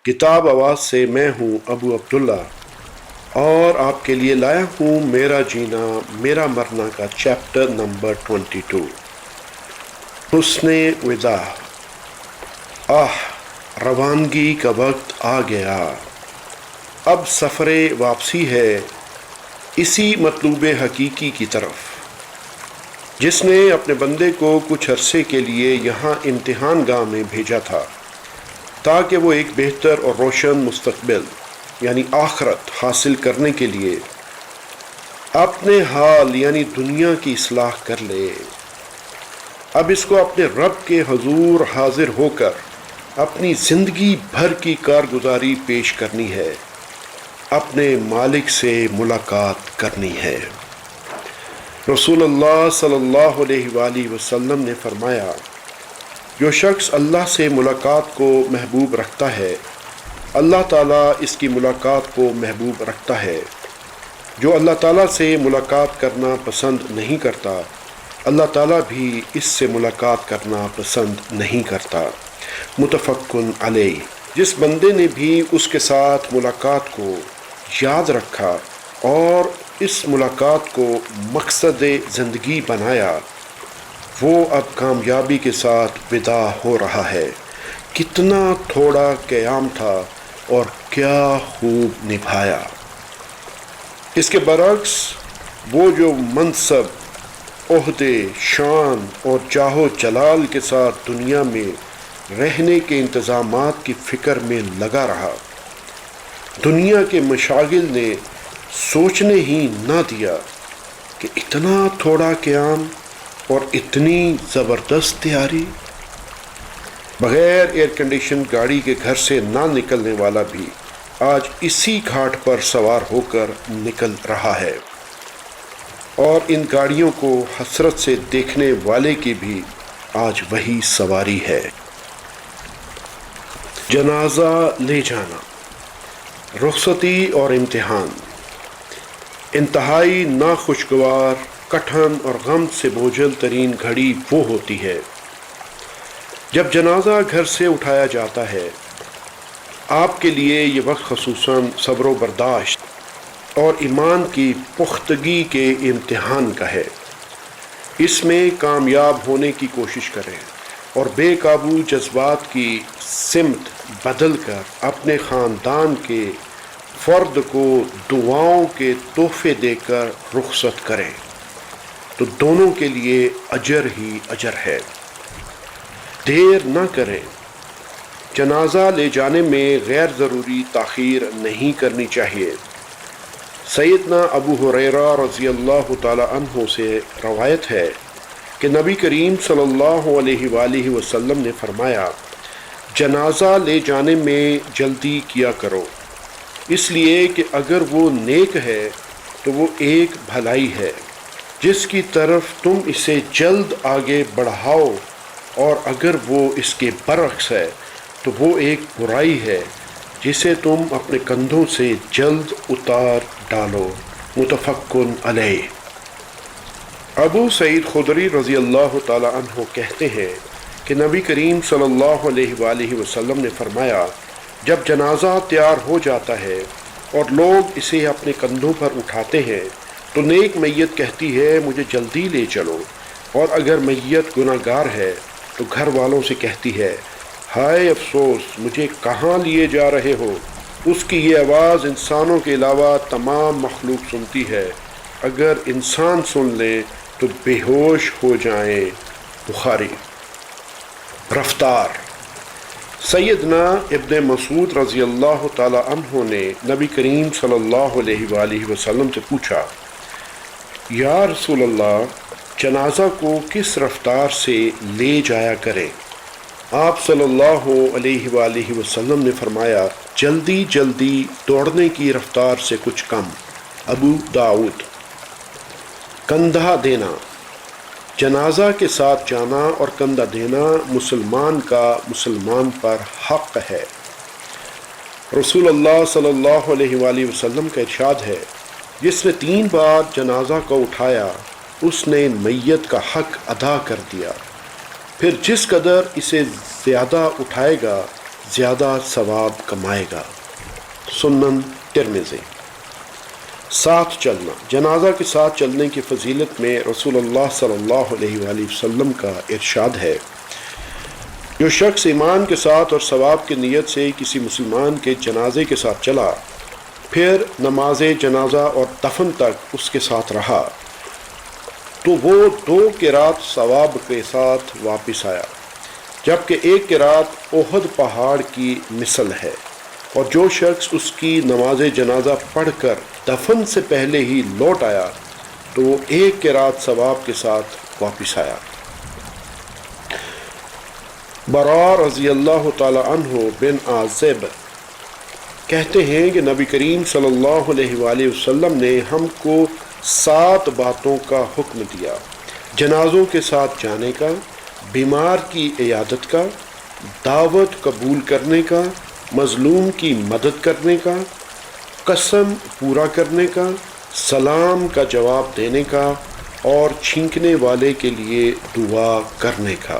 کتاب آواز سے میں ہوں ابو عبداللہ، اور آپ کے لیے لایا ہوں میرا جینا میرا مرنا کا چیپٹر نمبر 22، حسن وداع۔ روانگی کا وقت آ گیا، اب سفر واپسی ہے اسی مطلوب حقیقی کی طرف، جس نے اپنے بندے کو کچھ عرصے کے لیے یہاں امتحان گاہ میں بھیجا تھا تاکہ وہ ایک بہتر اور روشن مستقبل یعنی آخرت حاصل کرنے کے لیے اپنے حال یعنی دنیا کی اصلاح کر لے۔ اب اس کو اپنے رب کے حضور حاضر ہو کر اپنی زندگی بھر کی کارگزاری پیش کرنی ہے، اپنے مالک سے ملاقات کرنی ہے۔ رسول اللہ صلی اللہ علیہ وآلہ وسلم نے فرمایا، جو شخص اللہ سے ملاقات کو محبوب رکھتا ہے اللہ تعالیٰ اس کی ملاقات کو محبوب رکھتا ہے، جو اللہ تعالیٰ سے ملاقات کرنا پسند نہیں کرتا اللہ تعالیٰ بھی اس سے ملاقات کرنا پسند نہیں کرتا۔ متفق علیہ۔ جس بندے نے بھی اس کے ساتھ ملاقات کو یاد رکھا اور اس ملاقات کو مقصد زندگی بنایا، وہ اب کامیابی کے ساتھ وداع ہو رہا ہے۔ کتنا تھوڑا قیام تھا اور کیا خوب نبھایا۔ اس کے برعکس وہ جو منصب، عہدے، شان اور جاہ و جلال کے ساتھ دنیا میں رہنے کے انتظامات کی فکر میں لگا رہا، دنیا کے مشاغل نے سوچنے ہی نہ دیا کہ اتنا تھوڑا قیام اور اتنی زبردست تیاری۔ بغیر ایئر کنڈیشن گاڑی کے گھر سے نہ نکلنے والا بھی آج اسی گھاٹ پر سوار ہو کر نکل رہا ہے، اور ان گاڑیوں کو حسرت سے دیکھنے والے کی بھی آج وہی سواری ہے۔ جنازہ لے جانا، رخصتی اور امتحان۔ انتہائی ناخوشگوار، کٹھن اور غم سے بوجھل ترین گھڑی وہ ہوتی ہے جب جنازہ گھر سے اٹھایا جاتا ہے۔ آپ کے لیے یہ وقت خصوصاً صبر و برداشت اور ایمان کی پختگی کے امتحان کا ہے۔ اس میں کامیاب ہونے کی کوشش کریں اور بے قابو جذبات کی سمت بدل کر اپنے خاندان کے فرد کو دعاؤں کے تحفے دے کر رخصت کریں تو دونوں کے لیے اجر ہی اجر ہے۔ دیر نہ کریں۔ جنازہ لے جانے میں غیر ضروری تاخیر نہیں کرنی چاہیے۔ سیدنا ابو ہریرہ رضی اللہ تعالی عنہ سے روایت ہے کہ نبی کریم صلی اللہ علیہ وآلہ وسلم نے فرمایا، جنازہ لے جانے میں جلدی کیا کرو، اس لیے کہ اگر وہ نیک ہے تو وہ ایک بھلائی ہے جس کی طرف تم اسے جلد آگے بڑھاؤ، اور اگر وہ اس کے برعکس ہے تو وہ ایک برائی ہے جسے تم اپنے کندھوں سے جلد اتار ڈالو۔ متفق علیہ۔ ابو سعید خدری رضی اللہ تعالی عنہ کہتے ہیں کہ نبی کریم صلی اللہ علیہ وآلہ وسلم نے فرمایا، جب جنازہ تیار ہو جاتا ہے اور لوگ اسے اپنے کندھوں پر اٹھاتے ہیں تو نیک میت کہتی ہے مجھے جلدی لے چلو، اور اگر میت گناہ گار ہے تو گھر والوں سے کہتی ہے ہائے افسوس مجھے کہاں لیے جا رہے ہو۔ اس کی یہ آواز انسانوں کے علاوہ تمام مخلوق سنتی ہے، اگر انسان سن لیں تو بے ہوش ہو جائیں۔ بخاری۔ رفتار۔ سیدنا ابن مسعود رضی اللہ تعالی عنہ نے نبی کریم صلی اللہ علیہ وآلہ وسلم سے پوچھا، یا رسول اللہ، جنازہ کو کس رفتار سے لے جایا کریں؟ آپ صلی اللہ علیہ وآلہ وسلم نے فرمایا، جلدی جلدی دوڑنے کی رفتار سے کچھ کم۔ ابو داؤد۔ کندھا دینا۔ جنازہ کے ساتھ جانا اور کندھا دینا مسلمان کا مسلمان پر حق ہے۔ رسول اللہ صلی اللہ علیہ وآلہ وسلم کا ارشاد ہے، جس نے 3 بار جنازہ کو اٹھایا اس نے میت کا حق ادا کر دیا، پھر جس قدر اسے زیادہ اٹھائے گا زیادہ ثواب کمائے گا۔ سنن ترمذی۔ ساتھ چلنا، جنازہ کے ساتھ چلنے کی فضیلت میں رسول اللہ صلی اللہ علیہ وآلہ وسلم کا ارشاد ہے، جو شخص ایمان کے ساتھ اور ثواب کی نیت سے کسی مسلمان کے جنازے کے ساتھ چلا، پھر نماز جنازہ اور دفن تک اس کے ساتھ رہا، تو وہ 2 قرات ثواب کے ساتھ واپس آیا، جبکہ 1 قرات احد پہاڑ کی مثل ہے۔ اور جو شخص اس کی نماز جنازہ پڑھ کر دفن سے پہلے ہی لوٹ آیا تو وہ 1 قرات ثواب کے ساتھ واپس آیا۔ براء رضی اللہ تعالی عنہ بن عازب کہتے ہیں کہ نبی کریم صلی اللہ علیہ وآلہ وسلم نے ہم کو 7 باتوں کا حکم دیا: جنازوں کے ساتھ جانے کا، بیمار کی عیادت کا، دعوت قبول کرنے کا، مظلوم کی مدد کرنے کا، قسم پورا کرنے کا، سلام کا جواب دینے کا اور چھینکنے والے کے لیے دعا کرنے کا۔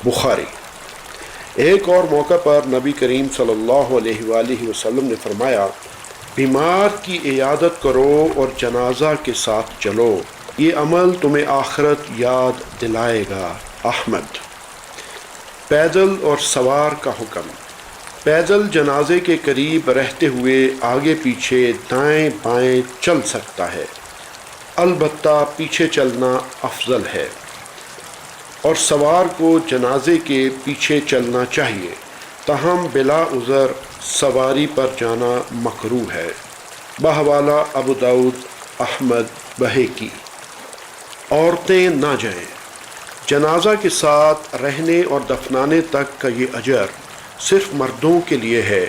بخاری۔ ایک اور موقع پر نبی کریم صلی اللہ علیہ وآلہ وسلم نے فرمایا، بیمار کی عیادت کرو اور جنازہ کے ساتھ چلو، یہ عمل تمہیں آخرت یاد دلائے گا۔ احمد۔ پیدل اور سوار کا حکم۔ پیدل جنازے کے قریب رہتے ہوئے آگے پیچھے دائیں بائیں چل سکتا ہے، البتہ پیچھے چلنا افضل ہے، اور سوار کو جنازے کے پیچھے چلنا چاہیے، تاہم بلا عذر سواری پر جانا مکروہ ہے۔ بحوالہ ابو داؤد، احمد، بہیقی۔ عورتیں نہ جائیں۔ جنازہ کے ساتھ رہنے اور دفنانے تک کا یہ اجر صرف مردوں کے لیے ہے،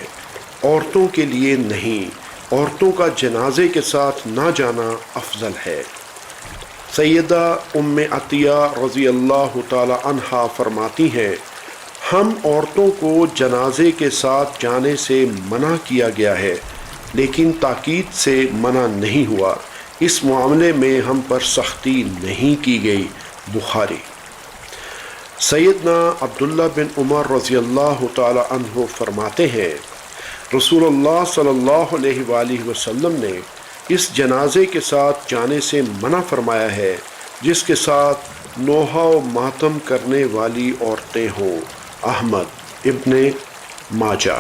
عورتوں کے لیے نہیں۔ عورتوں کا جنازے کے ساتھ نہ جانا افضل ہے۔ سیدہ ام عطیہ رضی اللہ تعالی عنہا فرماتی ہیں، ہم عورتوں کو جنازے کے ساتھ جانے سے منع کیا گیا ہے، لیکن تاکید سے منع نہیں ہوا، اس معاملے میں ہم پر سختی نہیں کی گئی۔ بخاری۔ سیدنا عبداللہ بن عمر رضی اللہ تعالی عنہ فرماتے ہیں، رسول اللہ صلی اللہ علیہ وآلہ وسلم نے اس جنازے کے ساتھ جانے سے منع فرمایا ہے جس کے ساتھ نوحہ و ماتم کرنے والی عورتیں ہوں۔ احمد، ابن ماجہ۔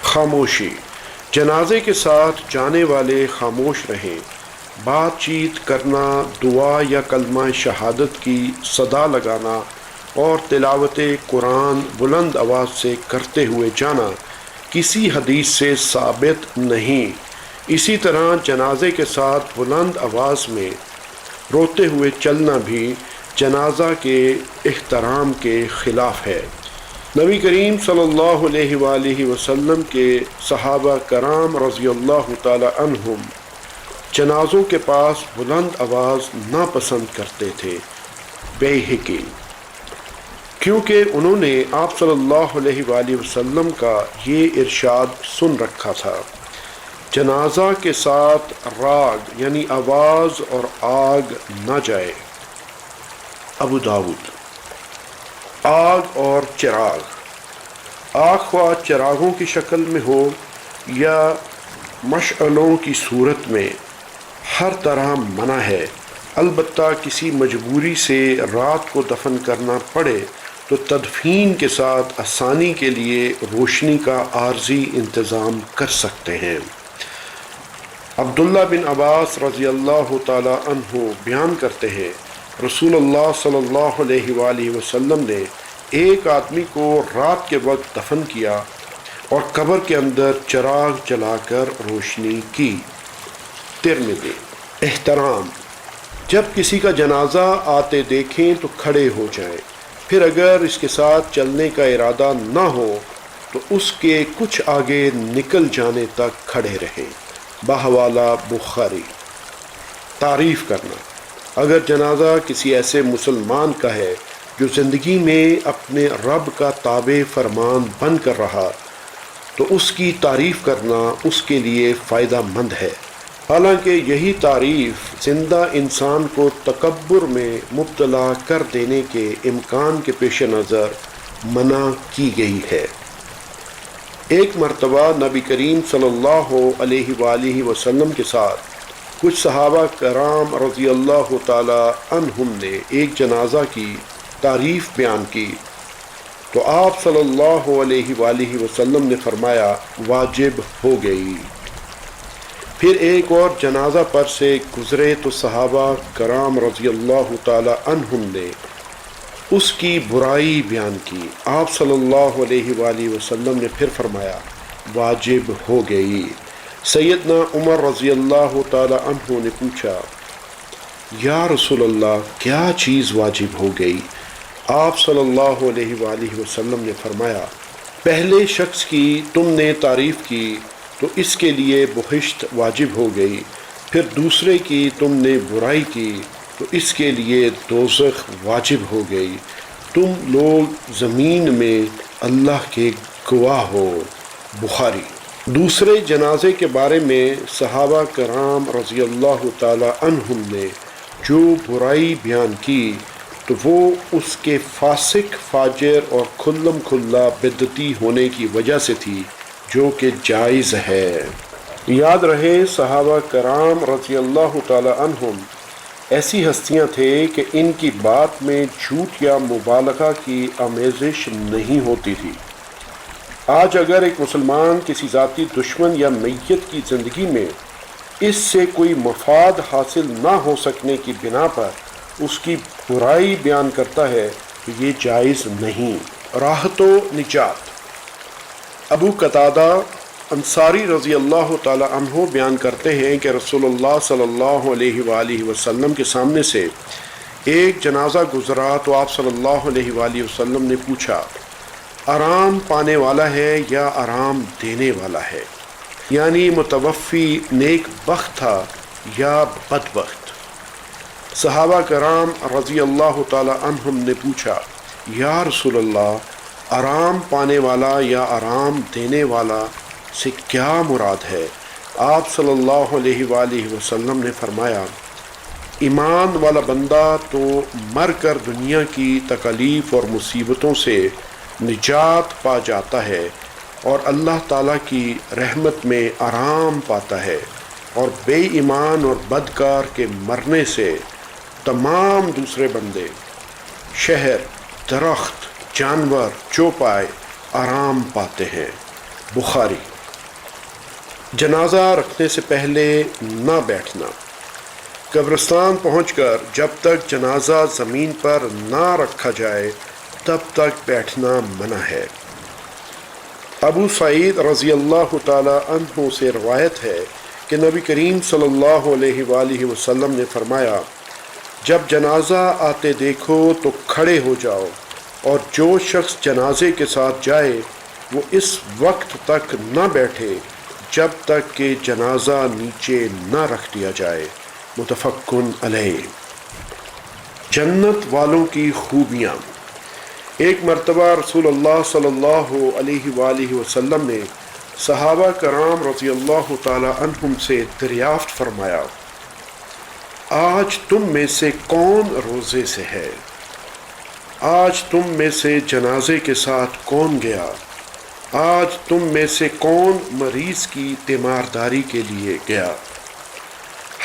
خاموشی۔ جنازے کے ساتھ جانے والے خاموش رہیں۔ بات چیت کرنا، دعا یا کلمہ شہادت کی صدا لگانا اور تلاوت قرآن بلند آواز سے کرتے ہوئے جانا کسی حدیث سے ثابت نہیں۔ اسی طرح جنازے کے ساتھ بلند آواز میں روتے ہوئے چلنا بھی جنازہ کے احترام کے خلاف ہے۔ نبی کریم صلی اللہ علیہ وآلہ وسلم کے صحابہ کرام رضی اللہ تعالی عنہم جنازوں کے پاس بلند آواز ناپسند کرتے تھے۔ بیہقی۔ کیونکہ انہوں نے آپ صلی اللہ علیہ وآلہ وسلم کا یہ ارشاد سن رکھا تھا، جنازہ کے ساتھ راگ یعنی آواز اور آگ نہ جائے۔ ابو داؤد۔ آگ اور چراغ۔ آگ خواہ چراغوں کی شکل میں ہو یا مشعلوں کی صورت میں، ہر طرح منع ہے، البتہ کسی مجبوری سے رات کو دفن کرنا پڑے تو تدفین کے ساتھ آسانی کے لیے روشنی کا عارضی انتظام کر سکتے ہیں۔ عبداللہ بن عباس رضی اللہ تعالی عنہ بیان کرتے ہیں، رسول اللہ صلی اللہ علیہ وآلہ وسلم نے ایک آدمی کو رات کے وقت دفن کیا اور قبر کے اندر چراغ جلا کر روشنی کی۔ ترمذی۔ احترام۔ جب کسی کا جنازہ آتے دیکھیں تو کھڑے ہو جائیں، پھر اگر اس کے ساتھ چلنے کا ارادہ نہ ہو تو اس کے کچھ آگے نکل جانے تک کھڑے رہیں۔ بحوالہ بخاری۔ تعریف کرنا۔ اگر جنازہ کسی ایسے مسلمان کا ہے جو زندگی میں اپنے رب کا تابع فرمان بن کر رہا تو اس کی تعریف کرنا اس کے لیے فائدہ مند ہے، حالانکہ یہی تعریف زندہ انسان کو تکبر میں مبتلا کر دینے کے امکان کے پیش نظر منع کی گئی ہے۔ ایک مرتبہ نبی کریم صلی اللہ علیہ وآلہ وسلم کے ساتھ کچھ صحابہ کرام رضی اللہ تعالی عنہم نے ایک جنازہ کی تعریف بیان کی تو آپ صلی اللہ علیہ وآلہ وسلم نے فرمایا واجب ہو گئی۔ پھر ایک اور جنازہ پر سے گزرے تو صحابہ کرام رضی اللہ تعالی عنہم نے اس کی برائی بیان کی۔ آپ صلی اللہ علیہ وآلہ وسلم نے پھر فرمایا واجب ہو گئی۔ سیدنا عمر رضی اللہ تعالی عنہ نے پوچھا یا رسول اللہ کیا چیز واجب ہو گئی؟ آپ صلی اللہ علیہ وآلہ وسلم نے فرمایا پہلے شخص کی تم نے تعریف کی تو اس کے لیے بہشت واجب ہو گئی، پھر دوسرے کی تم نے برائی کی تو اس کے لیے دوزخ واجب ہو گئی، تم لوگ زمین میں اللہ کے گواہ ہو۔ بخاری۔ دوسرے جنازے کے بارے میں صحابہ کرام رضی اللہ تعالی عنہم نے جو برائی بیان کی تو وہ اس کے فاسق، فاجر اور کھلم کھلا بدعتی ہونے کی وجہ سے تھی، جو کہ جائز ہے۔ یاد رہے صحابہ کرام رضی اللہ تعالی عنہم ایسی ہستیاں تھے کہ ان کی بات میں جھوٹ یا مبالغہ کی آمیزش نہیں ہوتی تھی۔ آج اگر ایک مسلمان کسی ذاتی دشمن یا میت کی زندگی میں اس سے کوئی مفاد حاصل نہ ہو سکنے کی بنا پر اس کی برائی بیان کرتا ہے تو یہ جائز نہیں۔ راحت و نجات۔ ابو قتادہ انصاری رضی اللہ تعالی عنہ بیان کرتے ہیں کہ رسول اللہ صلی اللہ علیہ وآلہ وسلم کے سامنے سے ایک جنازہ گزرا تو آپ صلی اللہ علیہ وآلہ وسلم نے پوچھا آرام پانے والا ہے یا آرام دینے والا ہے؟ یعنی متوفی نیک بخت تھا یا بدبخت؟ صحابہ کرام رضی اللہ تعالی عنہم نے پوچھا یا رسول اللہ آرام پانے والا یا آرام دینے والا سے کیا مراد ہے؟ آپ صلی اللہ علیہ وآلہ وسلم نے فرمایا ایمان والا بندہ تو مر کر دنیا کی تکالیف اور مصیبتوں سے نجات پا جاتا ہے اور اللہ تعالیٰ کی رحمت میں آرام پاتا ہے، اور بے ایمان اور بدکار کے مرنے سے تمام دوسرے بندے، شہر، درخت، جانور، چوپائے آرام پاتے ہیں۔ بخاری۔ جنازہ رکھنے سے پہلے نہ بیٹھنا۔ قبرستان پہنچ کر جب تک جنازہ زمین پر نہ رکھا جائے تب تک بیٹھنا منع ہے۔ ابو سعید رضی اللہ تعالی عنہ سے روایت ہے کہ نبی کریم صلی اللہ علیہ وآلہ وسلم نے فرمایا جب جنازہ آتے دیکھو تو کھڑے ہو جاؤ، اور جو شخص جنازے کے ساتھ جائے وہ اس وقت تک نہ بیٹھے جب تک کہ جنازہ نیچے نہ رکھ دیا جائے۔ متفقن علیہ۔ جنت والوں کی خوبیاں۔ ایک مرتبہ رسول اللہ صلی اللہ علیہ وآلہ وسلم نے صحابہ کرام رضی اللہ تعالی عنہم سے دریافت فرمایا آج تم میں سے کون روزے سے ہے؟ آج تم میں سے جنازے کے ساتھ کون گیا؟ آج تم میں سے کون مریض کی تیمارداری کے لیے گیا؟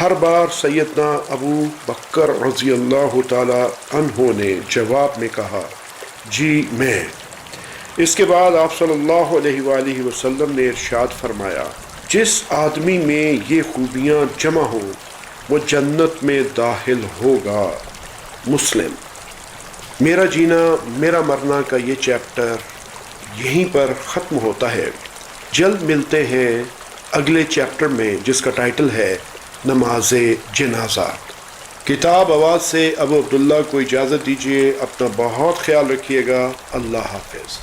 ہر بار سیدنا ابو بکر رضی اللہ تعالی عنہ نے جواب میں کہا جی میں۔ اس کے بعد آپ صلی اللہ علیہ وآلہ وسلم نے ارشاد فرمایا جس آدمی میں یہ خوبیاں جمع ہوں وہ جنت میں داخل ہوگا۔ مسلم۔ میرا جینا میرا مرنا کا یہ چیپٹر یہیں پر ختم ہوتا ہے۔ جلد ملتے ہیں اگلے چیپٹر میں جس کا ٹائٹل ہے نماز جنازہ۔ کتاب آواز سے ابو عبداللہ کو اجازت دیجیے، اپنا بہت خیال رکھیے گا۔ اللہ حافظ۔